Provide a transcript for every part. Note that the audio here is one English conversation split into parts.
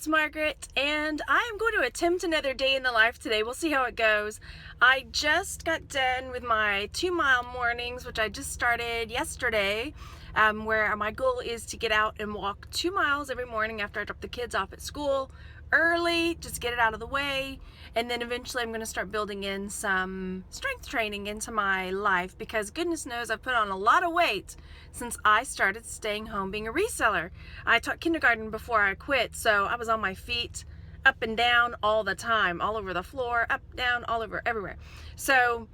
it's Margaret, and I am going to attempt another day in the life today. We'll see how it goes. I just got done with my 2-mile mornings, which I just started yesterday, where my goal is to get out and walk 2 miles every morning after I drop the kids off at school early, just get it out of the way, and then eventually I'm going to start building in some strength training into my life, because goodness knows I've put on a lot of weight since I started staying home being a reseller. I taught kindergarten before I quit, so I was on my feet up and down all the time, all over the floor, up, down, all over, everywhere. So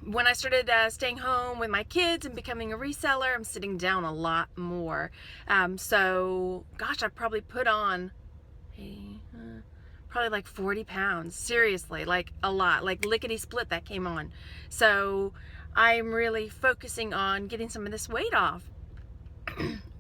when I started staying home with my kids and becoming a reseller, I'm sitting down a lot more. So gosh, I probably put on probably like 40 pounds, seriously, like a lot, like lickety split that came on. So I'm really focusing on getting some of this weight off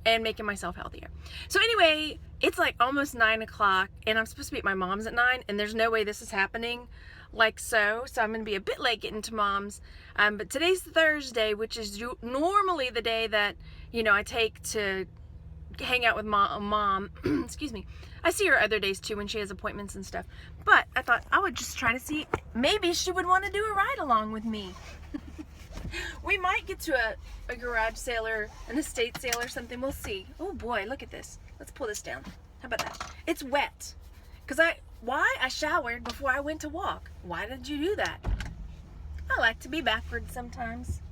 and making myself healthier. So anyway, it's like almost 9 o'clock and I'm supposed to be at my mom's at 9, and there's no way this is happening like so I'm going to be a bit late getting to mom's. But today's Thursday, which is normally the day that, you know, I take to hang out with mom. Excuse me. I see her other days too when she has appointments and stuff. But I thought I would just try to see, maybe she would want to do a ride along with me. We might get to a garage sale or an estate sale or something. We'll see. Oh boy, look at this. Let's pull this down. How about that? It's wet. Why? I showered before I went to walk. Why did you do that? I like to be backward sometimes.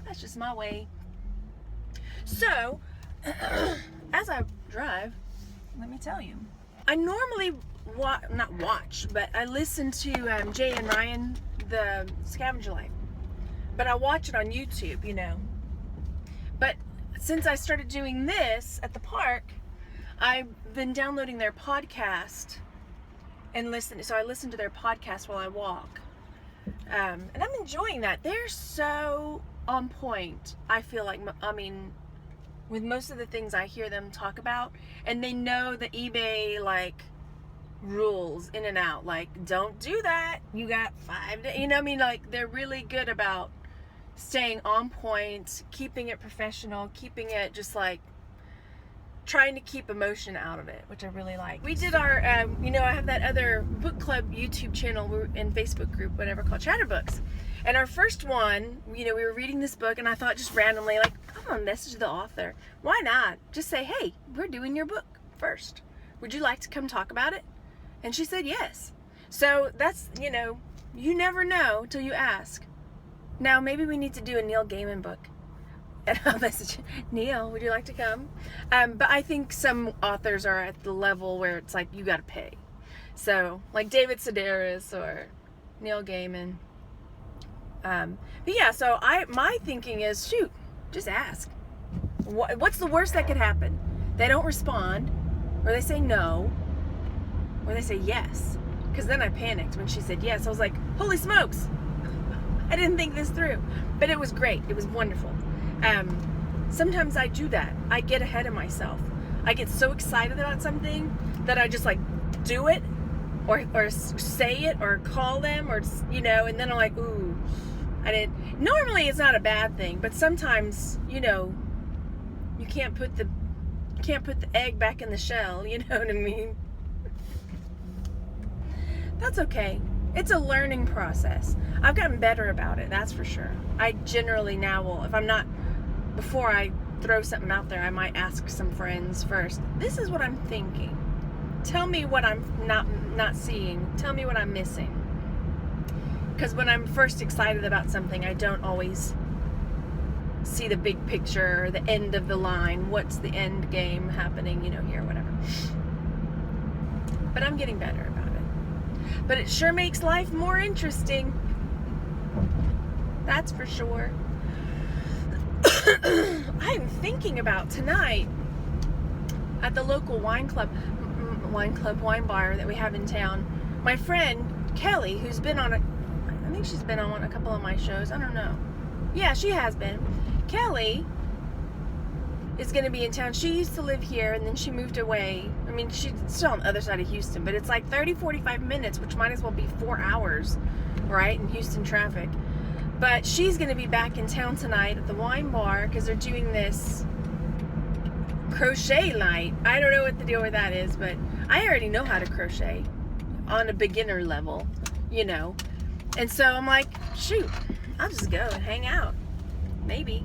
That's just my way. So, as I drive, let me tell you, I normally not watch, but I listen to Jay and Ryan, the Scavenger Life. But I watch it on YouTube, you know. But since I started doing this at the park, I've been downloading their podcast and listening. So I listen to their podcast while I walk. And I'm enjoying that. They're so on point, I feel like, with most of the things I hear them talk about, and they know the eBay like rules in and out, like don't do that, you got 5 days, you know what I mean, like they're really good about staying on point, keeping it professional, keeping it just like trying to keep emotion out of it, which I really like. We did our you know, I have that other book club YouTube channel and Facebook group, whatever, called Chatterbooks. And our first one, you know, we were reading this book, and I thought just randomly, like, I'm gonna message the author. Why not? Just say, hey, we're doing your book first. Would you like to come talk about it? And she said yes. So that's, you know, you never know till you ask. Now, maybe we need to do a Neil Gaiman book. And I'll message Neil, would you like to come? But I think some authors are at the level where it's like, you gotta pay. So, like David Sedaris or Neil Gaiman. But yeah, so my thinking is, shoot, just ask. What's the worst that could happen? They don't respond, or they say no, or they say yes. Because then I panicked when she said yes. I was like, holy smokes, I didn't think this through. But it was great. It was wonderful. Sometimes I do that. I get ahead of myself. I get so excited about something that I just like do it, or say it, or call them, or, you know, and then I'm like, ooh, I didn't. Normally it's not a bad thing, but sometimes, you know, you can't put the egg back in the shell, you know what I mean? That's okay. It's a learning process. I've gotten better about it, that's for sure. I generally now will, if I'm not, before I throw something out there, I might ask some friends first. This is what I'm thinking. Tell me what I'm not seeing. Tell me what I'm missing. Because when I'm first excited about something, I don't always see the big picture or the end of the line. What's the end game happening, you know, here, whatever. But I'm getting better about it. But it sure makes life more interesting. That's for sure. I'm thinking about tonight at the local wine bar that we have in town. My friend Kelly, who's been on I think she's been on a couple of my shows. I don't know. Yeah, she has been. Kelly is going to be in town. She used to live here, and then she moved away. I mean, she's still on the other side of Houston, but it's like 30, 45 minutes, which might as well be 4 hours, right, in Houston traffic. But she's going to be back in town tonight at the wine bar because they're doing this crochet night. I don't know what the deal with that is, but I already know how to crochet on a beginner level, you know. And so I'm like, shoot, I'll just go and hang out. Maybe.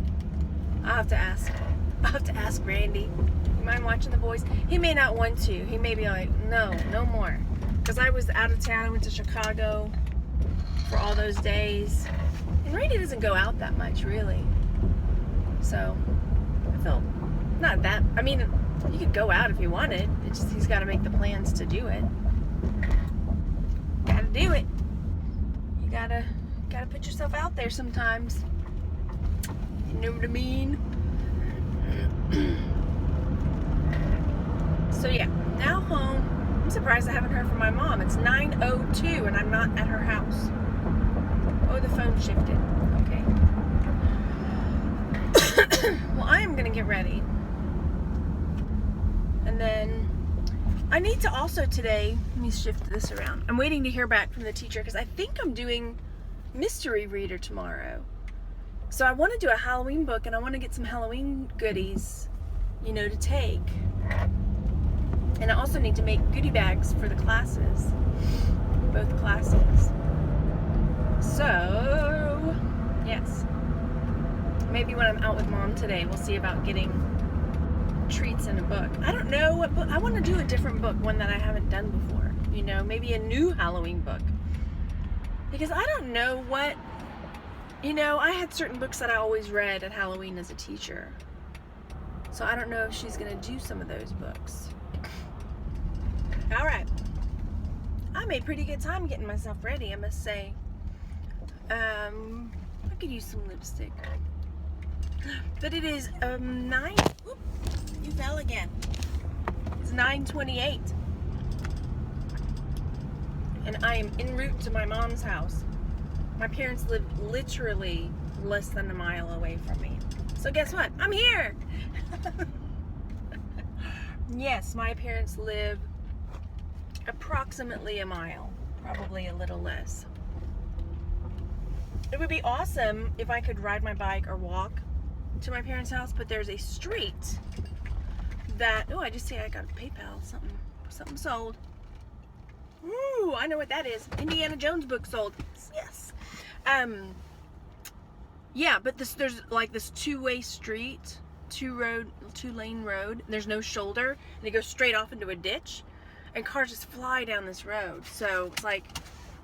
I'll have to ask Randy. You mind watching the boys? He may not want to. He may be like, no more. Because I was out of town. I went to Chicago for all those days. And Randy doesn't go out that much, really. So, I feel not that. I mean, you could go out if you wanted. It's just he's got to make the plans to do it. Gotta do it. You gotta put yourself out there sometimes. You know what I mean? So yeah, now home. I'm surprised I haven't heard from my mom. It's 9:02 and I'm not at her house. Oh, the phone shifted. Okay. Well, I am gonna get ready. And then I need to also today, let me shift this around. I'm waiting to hear back from the teacher because I think I'm doing mystery reader tomorrow. So I want to do a Halloween book and I want to get some Halloween goodies, you know, to take. And I also need to make goodie bags for the classes, both classes. So, yes. Maybe when I'm out with Mom today, we'll see about getting treats in a book. I don't know what book. I want to do a different book, one that I haven't done before. You know, maybe a new Halloween book. Because I don't know what, you know, I had certain books that I always read at Halloween as a teacher. So I don't know if she's going to do some of those books. All right. I made pretty good time getting myself ready, I must say. I could use some lipstick. But it is 9. Whoop, you fell again. It's 9:28. And I am en route to my mom's house. My parents live literally less than a mile away from me. So guess what? I'm here! Yes, my parents live approximately a mile. Probably a little less. It would be awesome if I could ride my bike or walk to my parents' house, but there's a street that, oh, I just see I got a PayPal, something sold. Ooh, I know what that is. Indiana Jones book sold. Yes. Yeah, but there's like this two-way street, two-lane road. There's no shoulder, and it goes straight off into a ditch, and cars just fly down this road. So it's like,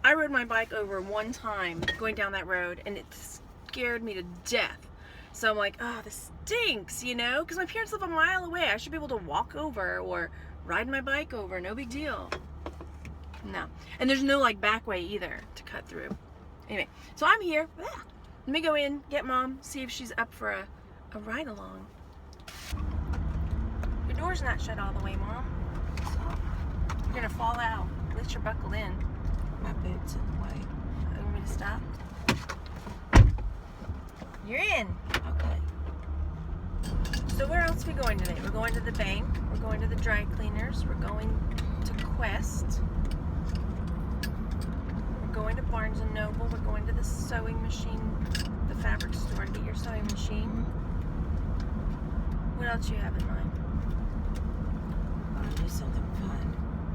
I rode my bike over one time going down that road, and it scared me to death. So I'm like, oh, this stinks, you know, because my parents live a mile away. I should be able to walk over or ride my bike over. No big deal. No. And there's no like back way either to cut through. Anyway, so I'm here. Let me go in, get Mom, see if she's up for a ride along. Your door's not shut all the way, Mom. So you're gonna fall out. At least you're buckled in. My boot's in the way. You want me to stop? You're in. Okay. So where else are we going today? We're going to the bank. We're going to the dry cleaners. We're going to Quest. We're going to Barnes & Noble. We're going to the sewing machine, the fabric store to get your sewing machine. What else you have in mind? I want to do something fun.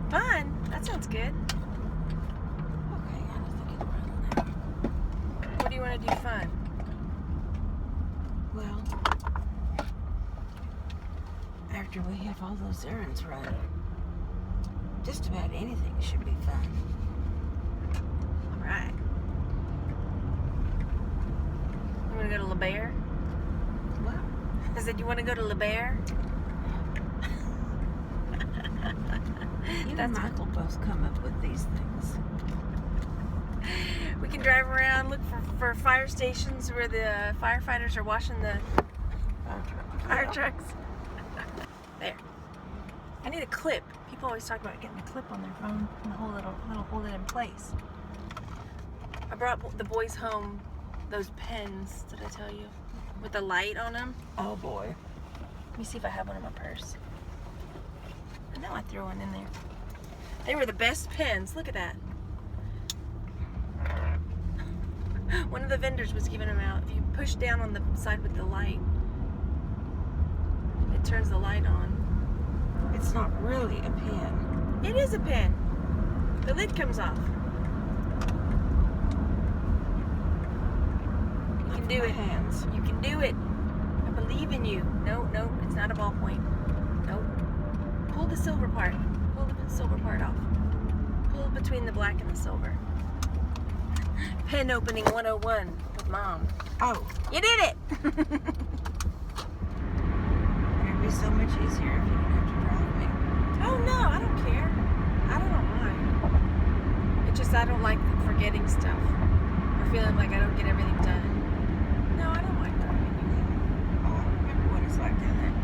Fun? That sounds good. Okay, I don't think it's right on there. What do you want to do fun? Well, after we have all those errands run, just about anything should be fun. All right. You want to go to La Bear? What? I said, you want to go to La Bear? You and Michael both come up with these things. We can drive around, look for fire stations where the firefighters are washing the fire trucks. There. I need a clip. People always talk about getting a clip on their phone and it'll hold it in place. I brought the boys home those pens, did I tell you? With the light on them. Oh boy. Let me see if I have one in my purse. I know I threw one in there. They were the best pens. Look at that. One of the vendors was giving them out. If you push down on the side with the light, it turns the light on. It's not really a pen. It is a pen. The lid comes off. You can do it. Hands. You can do it. I believe in you. No, it's not a ballpoint. Nope. Pull the silver part. Pull the silver part off. Pull between the black and the silver. Pen opening 101 with Mom. Oh, You did it! it'd be so much easier if you didn't have to drive me. Oh no, I don't care. I don't mind. It's just I don't like forgetting stuff or feeling like I don't get everything done. No, I don't mind driving you. Oh, I remember what it's like to have that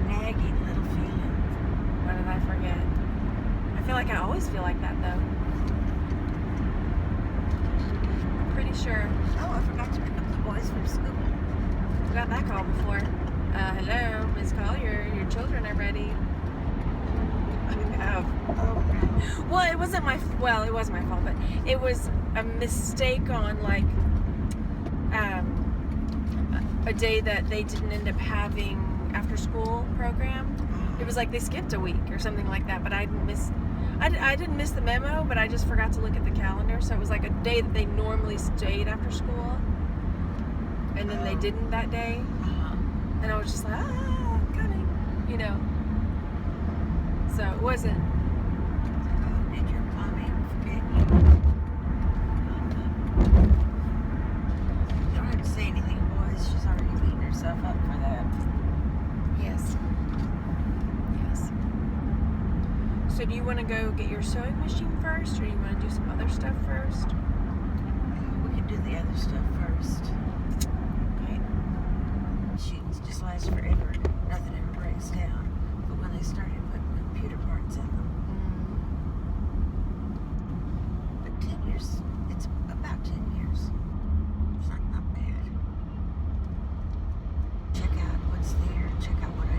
nagging little feeling. What did I forget? I feel like I always feel like that though. I'm pretty sure. Oh, I forgot to pick up the boys from school. We got that call before. Hello, Ms. Collier, your children are ready. Oh, no. Well, it wasn't my, well, it was my fault, but it was a mistake on like a day that they didn't end up having after school program. It was like they skipped a week or something like that, but I didn't miss the memo, but I just forgot to look at the calendar. So it was like a day that they normally stayed after school, and then they didn't that day. And I was just like, I'm coming, you know. So it wasn't. Oh, did your mommy forget you? You don't have to say anything, boys. She's already beating herself up for that. Yes. Yes. So do you want to go get your sewing machine first, or do you want to do some other stuff first? We can do the other stuff first. Okay. Machines just last forever. Nothing ever breaks down. But when they started putting computer parts in them, but 10 years, it's about 10 years. It's not bad. Check out what's there. Check out what I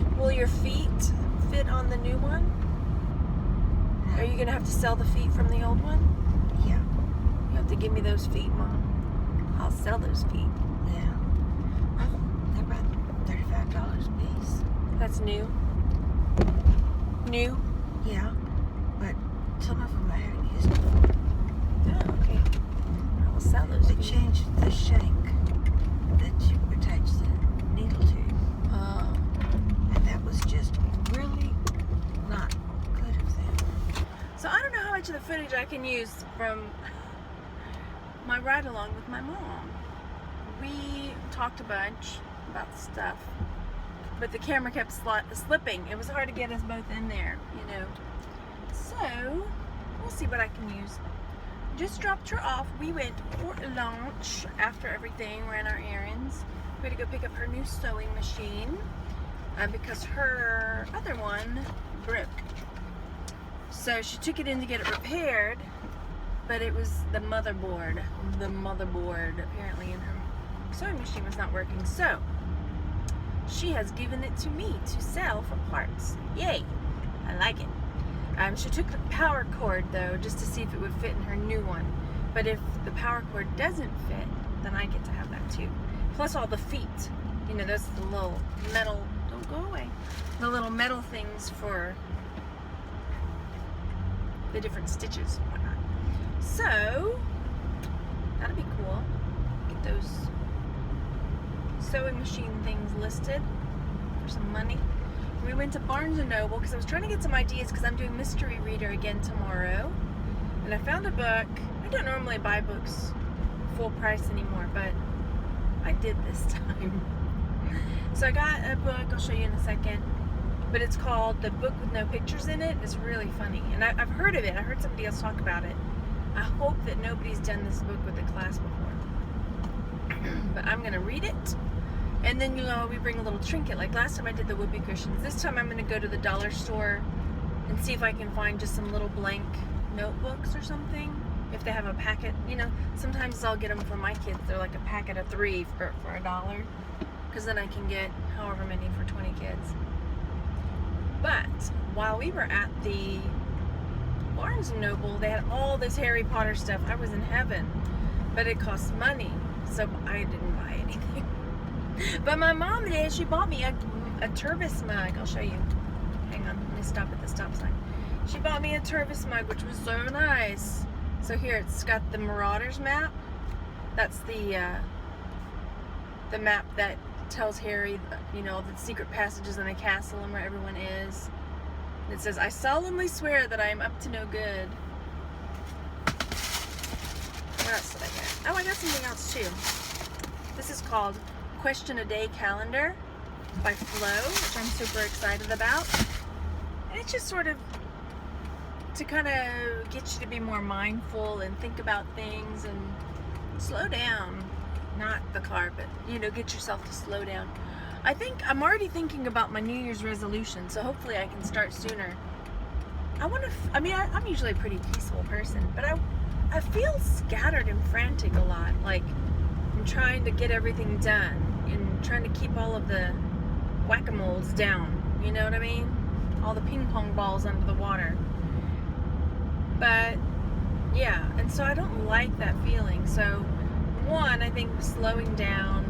need. Will your feet fit on the new one? Are you going to have to sell the feet from the old one? Yeah. You have to give me those feet, Mom. I'll sell those feet. Yeah. Well, they're about $35 a piece. That's new. New? Yeah. But some of them I haven't used before. Oh, okay. I will sell those They feet. changed the shank that you attach the needle to. And that was just really not good of them. So I don't know how much of the footage I can use from my ride along with my mom. We talked a bunch about stuff, but the camera kept slipping. It was hard to get us both in there, you know. So we'll see what I can use. Just dropped her off. We went for lunch after everything, ran our errands. We had to go pick up her new sewing machine because her other one broke. So she took it in to get it repaired, but it was the motherboard. The motherboard apparently in her sewing machine was not working. So she has given it to me to sell for parts. Yay! I like it. She took the power cord though, just to see if it would fit in her new one. But if the power cord doesn't fit, then I get to have that too. Plus all the feet. You know, those the little metal, don't go away. The little metal things for the different stitches and whatnot. So, that'll be cool. Get those sewing machine things listed for some money. We went to Barnes & Noble because I was trying to get some ideas because I'm doing Mystery Reader again tomorrow. And I found a book. I don't normally buy books full price anymore, but I did this time. So I got a book, I'll show you in a second. But it's called The Book with No Pictures in It. It's really funny. And I've heard of it. I heard somebody else talk about it. I hope that nobody's done this book with a class before. But I'm going to read it. And then, you know, we bring a little trinket. Like last time I did the whoopee cushions. This time I'm going to go to the dollar store and see if I can find just some little blank notebooks or something. If they have a packet, you know, sometimes I'll get them for my kids. They're like a packet of 3 for $1. Because then I can get however many for 20 kids. But while we were at the Barnes & Noble, they had all this Harry Potter stuff. I was in heaven. But it costs money. So I didn't buy anything. But my mom did. She bought me a a Tervis mug. I'll show you. Hang on, let me stop at the stop sign. She bought me a Tervis mug, which was so nice. So here, it's got the Marauders map. That's the map that tells Harry, you know, the secret passages in the castle and where everyone is. It says, "I solemnly swear that I am up to no good." What else did I get? Oh, I got something else too. This is called Question a Day Calendar by Flo, which I'm super excited about. And it's just sort of to kind of get you to be more mindful and think about things and slow down. Not the car, but, you know, get yourself to slow down. I think I'm already thinking about my New Year's resolution, so hopefully I can start sooner. I'm usually a pretty peaceful person, but I feel scattered and frantic a lot. Like, I'm trying to get everything done and trying to keep all of the whack-a-moles down. You know what I mean? All the ping pong balls under the water. But, yeah, and so I don't like that feeling. So, one, I think slowing down,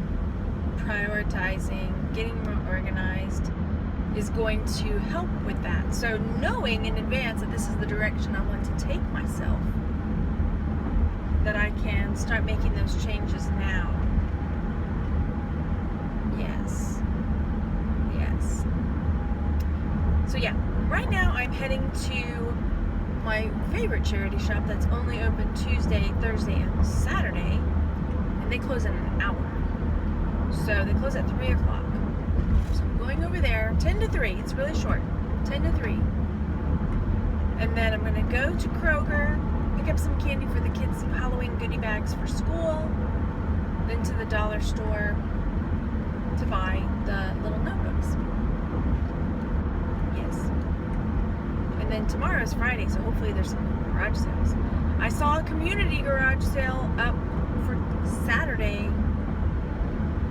prioritizing, getting more organized is going to help with that. So knowing in advance that this is the direction I want to take myself, that I can start making those changes now. Yes. Yes. So yeah, right now I'm heading to my favorite charity shop that's only open Tuesday, Thursday, and Saturday. And they close in an hour. So they close at 3 o'clock. So I'm going over there, 10 to 3. It's really short. 10 to 3. And then I'm going to go to Kroger, pick up some candy for the kids, some Halloween goodie bags for school, then to the dollar store to buy the little notebooks. Yes. And then tomorrow is Friday, so hopefully there's some garage sales. I saw a community garage sale up for Saturday,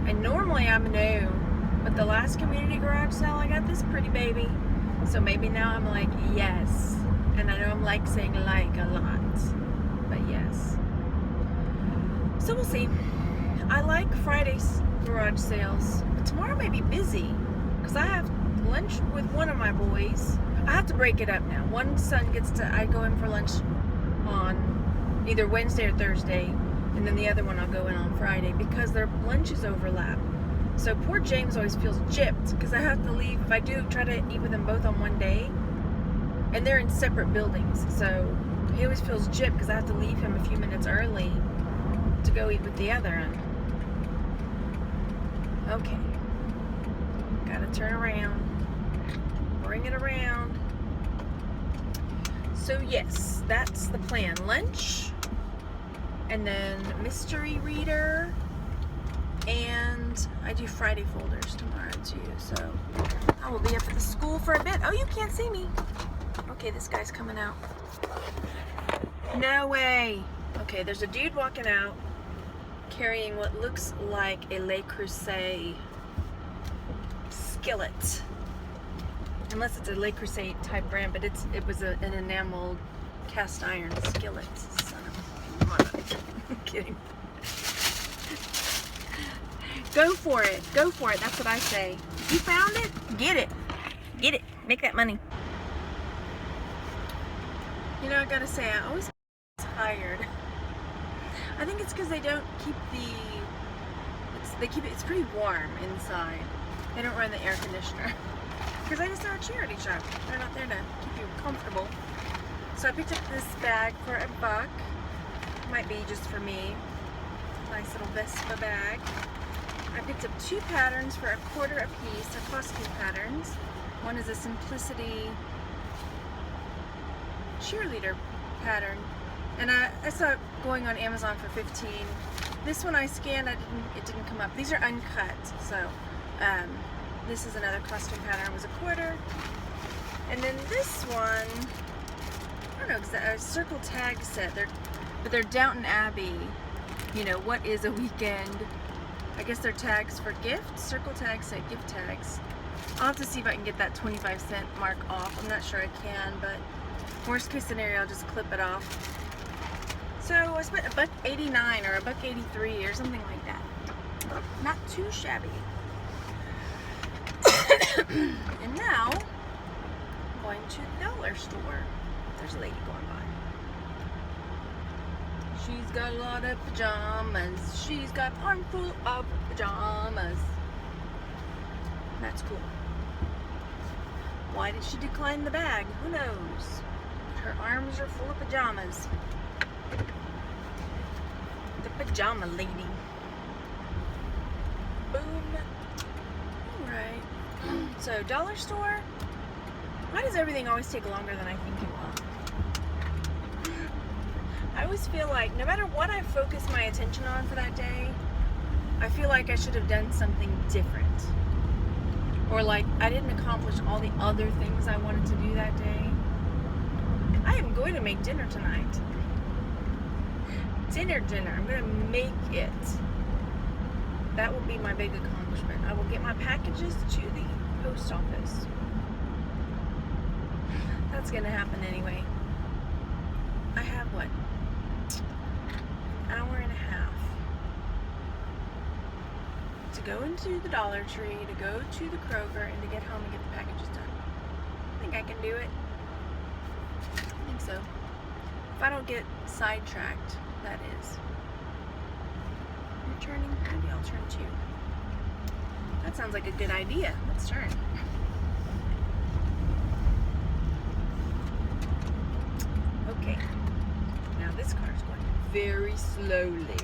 and normally I'm new, but the last community garage sale I got this pretty baby, so maybe now I'm like yes, and I know I'm like saying like a lot, but yes, so we'll see. I like Friday's garage sales, but tomorrow may be busy because I have lunch with one of my boys. I have to break it up now. One son I go in for lunch on either Wednesday or Thursday, and then the other one I'll go in on Friday because their lunches overlap. So poor James always feels gypped because I have to leave. If I do try to eat with them both on one day, and they're in separate buildings, so he always feels gypped because I have to leave him a few minutes early to go eat with the other one. Okay, gotta turn around, bring it around. So yes, that's the plan. Lunch, and then mystery reader, and I do Friday folders tomorrow too, so I will be up at the school for a bit. Oh, you can't see me. Okay, this guy's coming out. No way. Okay, there's a dude walking out carrying what looks like a Le Creuset skillet. Unless it's a Le Creuset type brand, but it was an enameled cast iron skillet. Son of a mother. I'm kidding. Go for it. Go for it. That's what I say. You found it? Get it. Get it. Make that money. You know, I gotta say, I always get tired. I think it's because they don't keep it's pretty warm inside. They don't run the air conditioner. Because I just saw a charity shop. They're not there to keep you comfortable. So I picked up this bag for $1. Might be just for me. Nice little Vespa bag. I picked up 2 patterns for $1 a piece. They're costume patterns. One is a Simplicity cheerleader pattern. And I saw it going on Amazon for $15. This one I scanned, it didn't come up. These are uncut, so this is another costume pattern. It was $1. And then this one, I don't know, it's a circle tag set. They're Downton Abbey. You know, what is a weekend? I guess they're tags for gifts. Circle tag set, gift tags. I'll have to see if I can get that 25-cent mark off. I'm not sure I can, but worst case scenario, I'll just clip it off. So I spent $1.89 or $1.83 or something like that. Not too shabby. And now, I'm going to the dollar store. There's a lady going by. She's got a lot of pajamas. She's got an armful of pajamas. That's cool. Why did she decline the bag? Who knows? Her arms are full of pajamas. The pajama lady. Boom. Alright. So, dollar store. Why does everything always take longer than I think it will? I always feel like no matter what I focus my attention on for that day, I feel like I should have done something different. Or like I didn't accomplish all the other things I wanted to do that day. I am going to make dinner tonight. Dinner. I'm going to make it. That will be my big accomplishment. I will get my packages to the post office. That's going to happen anyway. I have what? An hour and a half to go into the Dollar Tree, to go to the Kroger, and to get home and get the packages done. I think I can do it. I think so. If I don't get sidetracked, that is. You're turning? Maybe I'll turn too. That sounds like a good idea. Let's turn. Okay. Now this car is going very slowly.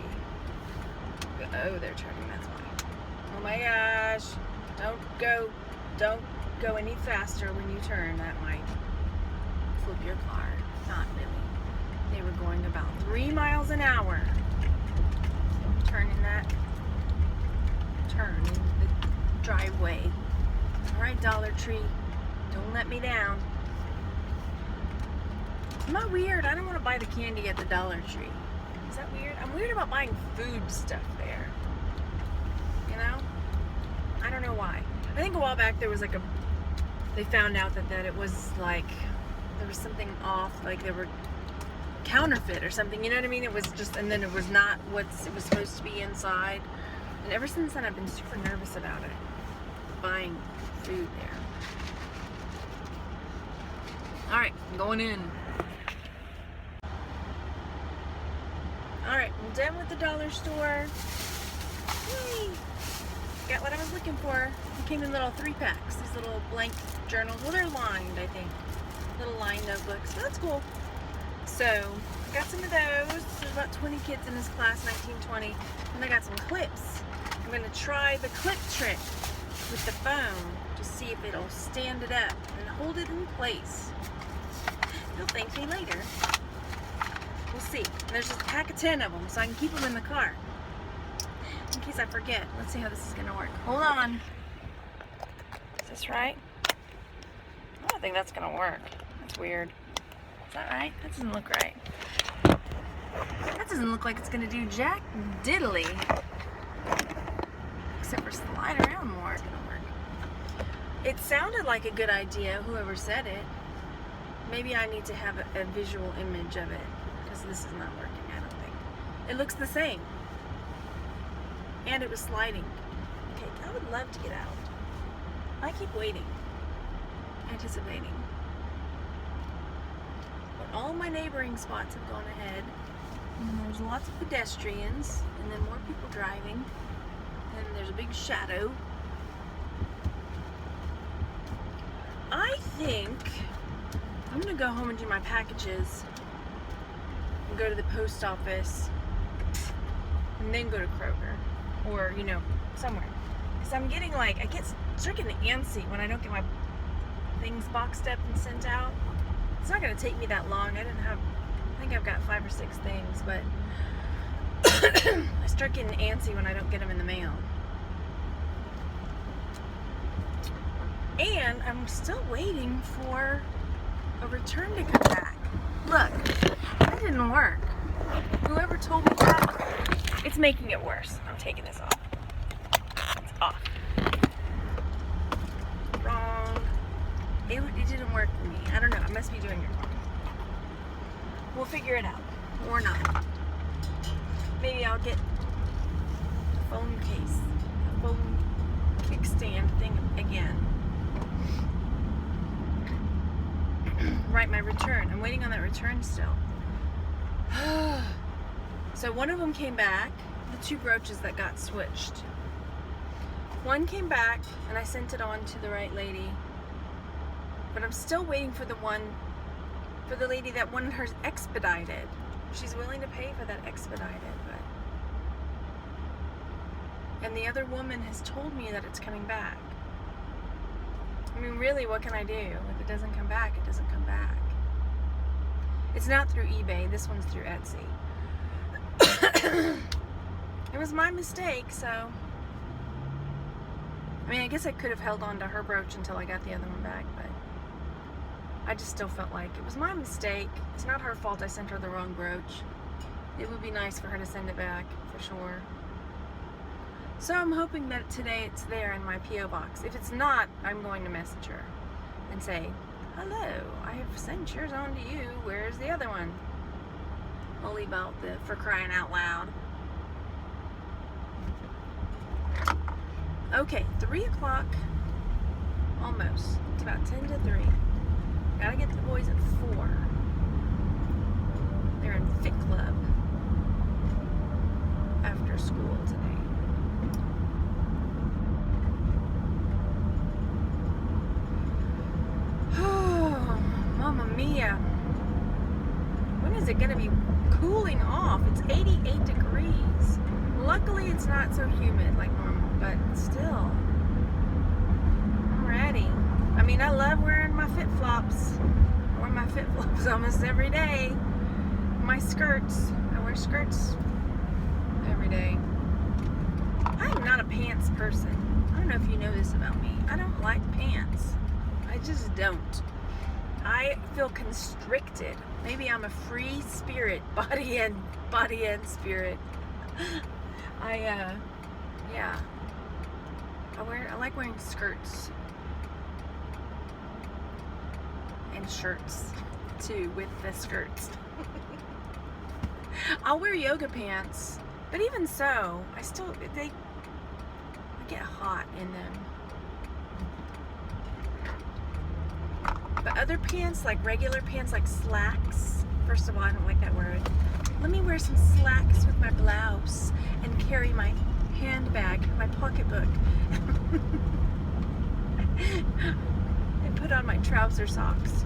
Oh, they're turning, that's why. Oh my gosh. Don't go any faster when you turn. That might flip your car. Not really. They were going about 3 miles an hour. Turning that turn in the driveway. Alright, Dollar Tree. Don't let me down. Am I weird? I don't want to buy the candy at the Dollar Tree. Is that weird? I'm weird about buying food stuff there. You know? I don't know why. I think a while back there was like they found out that it was like, there was something off, like they were counterfeit or something, you know what I mean? It was just, and then it was not what it was supposed to be inside. And ever since then I've been super nervous about it. Buying food there. Alright, I'm going in. Alright, I'm done with the dollar store. Yay! Got what I was looking for. It came in little 3-packs, these little blank journals. Well, they're lined, I think. Little lined notebooks. But that's cool. So, I got some of those. There's about 20 kids in this class, 1920. And I got some clips. I'm going to try the clip trick with the phone to see if it'll stand it up and hold it in place. You'll thank me later. We'll see. And there's just a pack of 10 of them, so I can keep them in the car. In case I forget. Let's see how this is going to work. Hold on. Is this right? I don't think that's going to work. That's weird. Is that right? That doesn't look right. That doesn't look like it's going to do jack diddly. Except for slide around more. It's going to work. It sounded like a good idea, whoever said it. Maybe I need to have a visual image of it. Because this is not working, I don't think. It looks the same. And it was sliding. Okay, I would love to get out. I keep waiting. Anticipating. But all my neighboring spots have gone ahead. And there's lots of pedestrians. And then more people driving. And there's a big shadow. I think I'm going to go home and do my packages. And go to the post office. And then go to Kroger. Or, you know, somewhere. Because I'm getting like, I start getting antsy when I don't get my things boxed up and sent out. It's not going to take me that long. I think I've got 5 or 6 things, but I start getting antsy when I don't get them in the mail. And I'm still waiting for a return to come back. Look, that didn't work. Whoever told me that, it's making it worse. I'm taking this off. It's off. Wrong. It didn't work for me. I don't know. I must be doing it wrong. We'll figure it out. Or not. Maybe I'll get a phone case. A phone kickstand thing again. write my return. I'm waiting on that return still. So one of them came back, the 2 brooches that got switched. One came back and I sent it on to the right lady. But I'm still waiting for the lady that wanted hers expedited. She's willing to pay for that expedited, and the other woman has told me that it's coming back. I mean, really, what can I do? If it doesn't come back, it doesn't come back. It's not through eBay. This one's through Etsy. It was my mistake, so... I mean, I guess I could have held on to her brooch until I got the other one back, but... I just still felt like it was my mistake. It's not her fault I sent her the wrong brooch. It would be nice for her to send it back, for sure. So I'm hoping that today it's there in my P.O. box. If it's not, I'm going to message her and say, hello, I have sent yours on to you. Where's the other one? Holy about the for crying out loud. Okay, 3 o'clock. Almost. It's about 10 to 3. Gotta get the boys at 4. They're in Fit Club after school today. Mamma mia. When is it gonna be cooling off? It's 88 degrees. Luckily it's not so humid like normal, but still. I'm ready. I mean, I love wearing my flip-flops. I wear my flip-flops almost every day. My skirts. I wear skirts every day. I am not a pants person. I don't know if you know this about me. I don't like pants. I just don't. I feel constricted. Maybe I'm a free spirit, body and spirit. Yeah. I like wearing skirts. And shirts too with the skirts. I'll wear yoga pants, but even so, I get hot in them. But other pants, like regular pants, like slacks. First of all, I don't like that word. Let me wear some slacks with my blouse and carry my handbag, my pocketbook. Put on my trouser socks.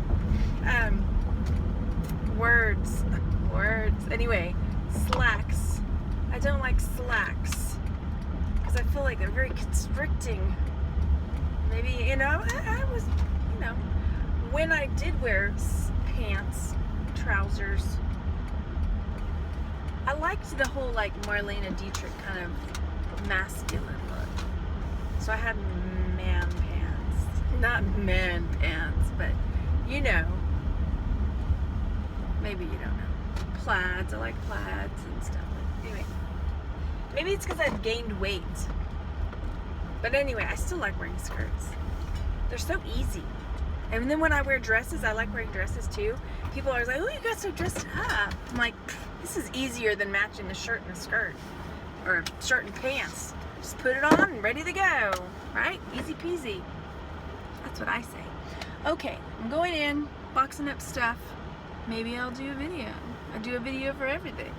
Words. Anyway, slacks. I don't like slacks because I feel like they're very constricting. Maybe, I was, when I did wear pants, trousers, I liked the whole like Marlene Dietrich kind of masculine look. So I had man pants. Not man pants, but maybe you don't know. Plaids, I like plaids and stuff. Anyway, maybe it's because I've gained weight. But anyway, I still like wearing skirts. They're so easy. And then when I wear dresses, I like wearing dresses too. People are like, oh, you got so dressed up. I'm like, this is easier than matching a shirt and a skirt. Or a shirt and pants. Just put it on and ready to go. Right? Easy peasy. That's what I say. Okay, I'm going in, boxing up stuff. Maybe I'll do a video. I do a video for everything.